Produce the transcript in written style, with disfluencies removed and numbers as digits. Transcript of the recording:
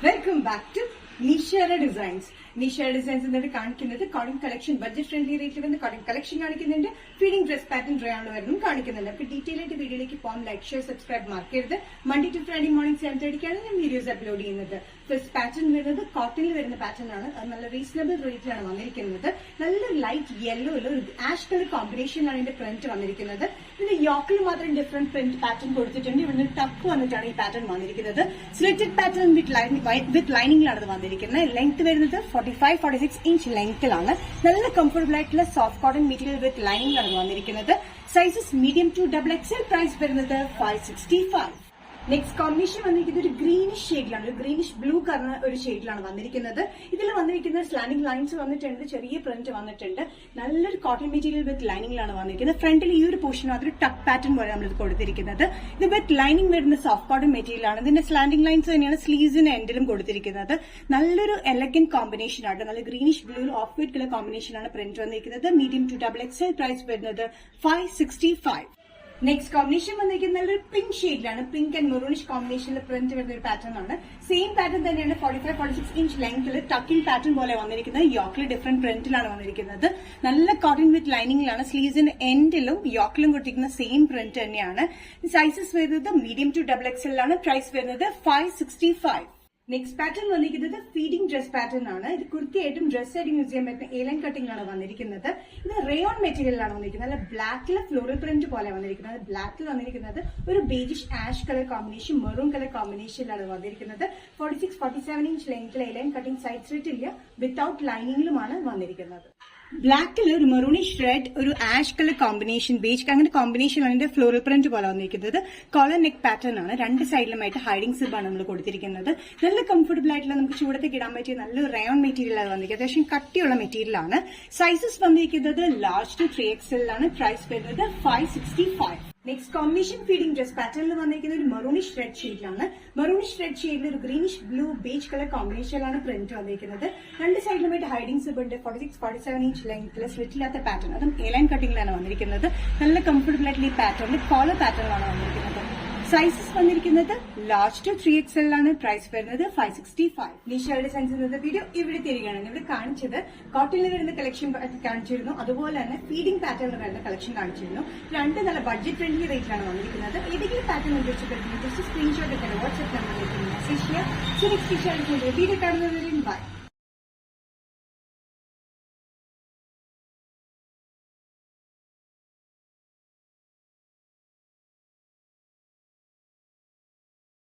Welcome back to Nishera designs. Nishera designs എന്നിട്ട് കാണിക്കുന്നത് cotton collection, budget friendly റേറ്റിൽ വന്ന് കോട്ടൺ കളക്ഷൻ കാണിക്കുന്നുണ്ട്. ഫീഡിംഗ് ഡ്രസ് പാറ്റേൺ ഡ്രൈയാണ് വരുന്നതും കാണിക്കുന്നുണ്ട്. അപ്പൊ ഡീറ്റെയിൽ ആയിട്ട് വീഡിയോയിലേക്ക് പോകാൻ ലൈക്ക്, ഷെയർ, സബ്സ്ക്രൈബ് മാർക്കരുത്. മൺഡേ ടു ഫ്രൈഡേ മോർണിംഗ് 7:30 ഞാൻ വീഡിയോസ് അപ്ലോഡ് ചെയ്യുന്നത്. ഫസ്റ്റ് പാറ്റേൺ വരുന്നത് കോട്ടണിൽ വരുന്ന പാറ്റേൺ ആണ്. അത് നല്ല റീസണബിൾ റേറ്റിലാണ് വന്നിരിക്കുന്നത്. നല്ല ലൈറ്റ് യെല്ലോയിൽ ഒരു ആഷ് കളർ കോമ്പിനേഷനിലാണ് ഇതിന്റെ പ്രിന്റ് വന്നിരിക്കുന്നത്. ഇതിന്റെ യോക്കിൽ മാത്രം ഡിഫറെന്റ് പ്രിന്റ് പാറ്റേൺ കൊടുത്തിട്ടുണ്ട്. ഇവിടുന്ന് ടപ്പ് വന്നിട്ടാണ് ഈ പാറ്റേൺ വന്നിരിക്കുന്നത്. സ്ലിറ്റഡ് പാറ്റേൺ വിത്ത് ലൈനിങ്ങിലാണ് ഇത് വന്നിരിക്കുന്നത്. ലെങ്ത് വരുന്നത് 45-46 ഇഞ്ച് ലെങ്ത്തിലാണ്. നല്ല കംഫർട്ടബിൾ ആയിട്ടുള്ള സോഫ്റ്റ് കോട്ടൺ മെറ്റീരിയൽ വിത്ത് ലൈനിങ്ങിലാണ് വന്നിരിക്കുന്നത്. Sizes medium to XXL. Price വരുന്നത് 565. നെക്സ്റ്റ് കോമ്പിനേഷൻ വന്നിരിക്കുന്നത് ഒരു ഗ്രീനിഷ് ഷെയ്ഡിലാണ്, ഒരു ഗ്രീനിഷ് ബ്ലൂ കളർ ഒരു ഷെയ്ഡിലാണ് വന്നിരിക്കുന്നത്. ഇതിൽ വന്നിരിക്കുന്ന സ്ലാൻഡിംഗ് ലൈൻസ് വന്നിട്ടുണ്ട്, ചെറിയ പ്രിന്റ് വന്നിട്ടുണ്ട്. നല്ലൊരു കോട്ടൺ മെറ്റീരിയൽ വിത്ത് ലൈനിങ്ങിലാണ് വന്നിരിക്കുന്നത്. ഫ്രണ്ടിൽ ഈ ഒരു പോർഷൻ മാത്രം ടക്ക് പാറ്റേൺ പോലെ നമ്മൾ ഇത് കൊടുത്തിരിക്കുന്നത്. ഇത് വിത്ത് ലൈനിങ് വരുന്ന സോഫ്റ്റ് കോട്ടൺ മെറ്റീരിയൽ ആണ്. ഇതിന്റെ സ്ലാൻഡിംഗ് ലൈൻസ് തന്നെയാണ് സ്ലീവ്സിന് എൻഡിലും കൊടുത്തിരിക്കുന്നത്. നല്ലൊരു എലഗന്റ് കോമ്പിനേഷൻ ആണ്. നല്ല greenish blue off white colour കോമ്പിനേഷനാണ് പ്രിന്റ് വന്നിരിക്കുന്നത്. Medium to XXL. പ്രൈസ് വരുന്നത് 565. നെക്സ്റ്റ് കോമ്പിനേഷൻ വന്നിരിക്കുന്നത് നല്ലൊരു പിങ്ക് ഷെയ്ഡിലാണ്. പിങ്ക് ആൻഡ് മെറൂണിഷ് കോമ്പിനേഷനിൽ പ്രിന്റ് വരുന്ന ഒരു പാറ്റേൺ ആണ്. സെയിം പാറ്റേൺ തന്നെയാണ് 45-46 ഇഞ്ച് ലെങ്ത്തിൽ ടക്കിംഗ് പാറ്റേൺ പോലെ വന്നിരിക്കുന്നത്. യോക്കിൽ ഡിഫറെന്റ് പ്രിന്റിലാണ് വന്നിരിക്കുന്നത്. നല്ല കോട്ടൺ വിത്ത് ലൈനിങ്ങിലാണ്. സ്ലീവ്സിന്റെ എൻഡിലും യോക്കിലും കൊടുത്തിരിക്കുന്ന സെയിം പ്രിന്റ് തന്നെയാണ്. സൈസസ് വരുന്നത് മീഡിയം ടു XXL ആണ്. പ്രൈസ് വരുന്നത് 565. നെക്സ്റ്റ് പാറ്റേൺ വന്നിരിക്കുന്നത് ഫീഡിംഗ് ഡ്രസ് പാറ്റേൺ ആണ്. ഇത് കുർത്തിയായിട്ടും ഡ്രസ്സായിട്ടും യൂസ് ചെയ്യാൻ പറ്റുന്ന ഏലൻ കട്ടിംഗിലാണ് വന്നിരിക്കുന്നത്. ഇത് റയോൺ മെറ്റീരിയലാണ് വന്നിരിക്കുന്നത്. നല്ല ബ്ലാക്കിലെ ഫ്ലോറൽ പ്രിന്റ് പോലെ വന്നിരിക്കുന്നത്. ബ്ലാക്കിൽ വന്നിരിക്കുന്നത് ഒരു beigish ash colour combination, maroon colour കോമ്പിനേഷനിലാണ് വന്നിരിക്കുന്നത്. 46-47 ഇഞ്ച് ലെങ്ത്തിൽ ഏലൻ കട്ടിംഗ് സൈഡ് സ്ലിറ്റ് ഇല്ല, വിത്തൌട്ട് ലൈനിങ്ങിലുമാണ് വന്നിരിക്കുന്നത്. ബ്ലാക്കിൽ ഒരു മെറൂണിഷ് റെഡ്, ഒരു ആഷ് കളർ കോമ്പിനേഷൻ, ബേജ് അങ്ങനെ കോമ്പിനേഷനാണ് ഇതിന്റെ ഫ്ലോറൽ പ്രിന്റ് പോലെ വന്നിരിക്കുന്നത്. കോളർ നെക്ക് പാറ്റേൺ ആണ്. രണ്ട് സൈഡിലുമായിട്ട് ഹൈഡിംഗ് സിബാണ് നമ്മൾ കൊടുത്തിരിക്കുന്നത്. നല്ല കംഫർട്ടബിൾ ആയിട്ടുള്ള നമുക്ക് ചൂടത്തേക്ക് ഇടാൻ പറ്റിയ നല്ലൊരു റയോൺ മെറ്റീരിയൽ ആണ് വന്നിരിക്കുന്നത്. അത്യാവശ്യം കട്ടിയുള്ള മെറ്റീരിയൽ ആണ്. സൈസസ് വന്നിരിക്കുന്നത് ലാർജ് ടു 3XL ആണ്. പ്രൈസ് വരുന്നത് 565. നെക്സ്റ്റ് കോമ്പിനേഷൻ ഫീഡിംഗ് ഡ്രസ് പാറ്റേണിൽ വന്നിരിക്കുന്നത് ഒരു മെറൂണിഷ് റെഡ് ഷെയ്ഡിലാണ്. മെറൂണിഷ് റെഡ് ഷെയ്ഡിൽ ഒരു ഗ്രീനിഷ് ബ്ലൂ ബേജ് കളർ കോമ്പിനേഷനിലാണ് പ്രിന്റ് വന്നിരിക്കുന്നത്. രണ്ട് സൈഡിലുമായിട്ട് ഹൈഡിംഗ് സിബ് ഉണ്ട്. 46-47 ഇഞ്ച് ലെങ്ത്തിൽ സ്ലിറ്റില്ലാത്ത പാറ്റേൺ, അതും എലൈൻ കട്ടിംഗിലാണ് വന്നിരിക്കുന്നത്. നല്ല കംഫർട്ടബിൾ ആയിട്ടുള്ള ഈ പാറ്റേണിൽ കോളർ പാറ്റേണിലാണ് വന്നിരിക്കുന്നത്. സൈസസ് വന്നിരിക്കുന്നത് ലാർജ് ടു 3XL ആണ്. പ്രൈസ് വരുന്നത് 565. നിഷേര ഡിസൈൻസ് എന്ന വീഡിയോ ഇവിടെ തിരികെയാണ്. ഇവിടെ കാണിച്ചത് കോട്ടണിൽ വരുന്ന കളക്ഷൻ കാണിച്ചിരുന്നു. അതുപോലെ തന്നെ ഫീഡിംഗ് പാറ്റേണിൽ വരുന്ന കളക്ഷൻ കാണിച്ചിരുന്നു. രണ്ട് നല്ല ബഡ്ജറ്റ് ഫ്രണ്ട്ലി റേറ്റിലാണ് വന്നിരിക്കുന്നത്. ഏതെങ്കിലും പാറ്റേൺ ഉപയോഗിച്ചിട്ട് സ്ക്രീൻഷോട്ട് ഒക്കെ വാട്സ്ആപ്പ് നമ്പറിലേക്ക് മെസ്സേജ് ചെയ്യാം. നെക്സ്റ്റ് വീഡിയോ കാണുന്നവരെയും ബൈ.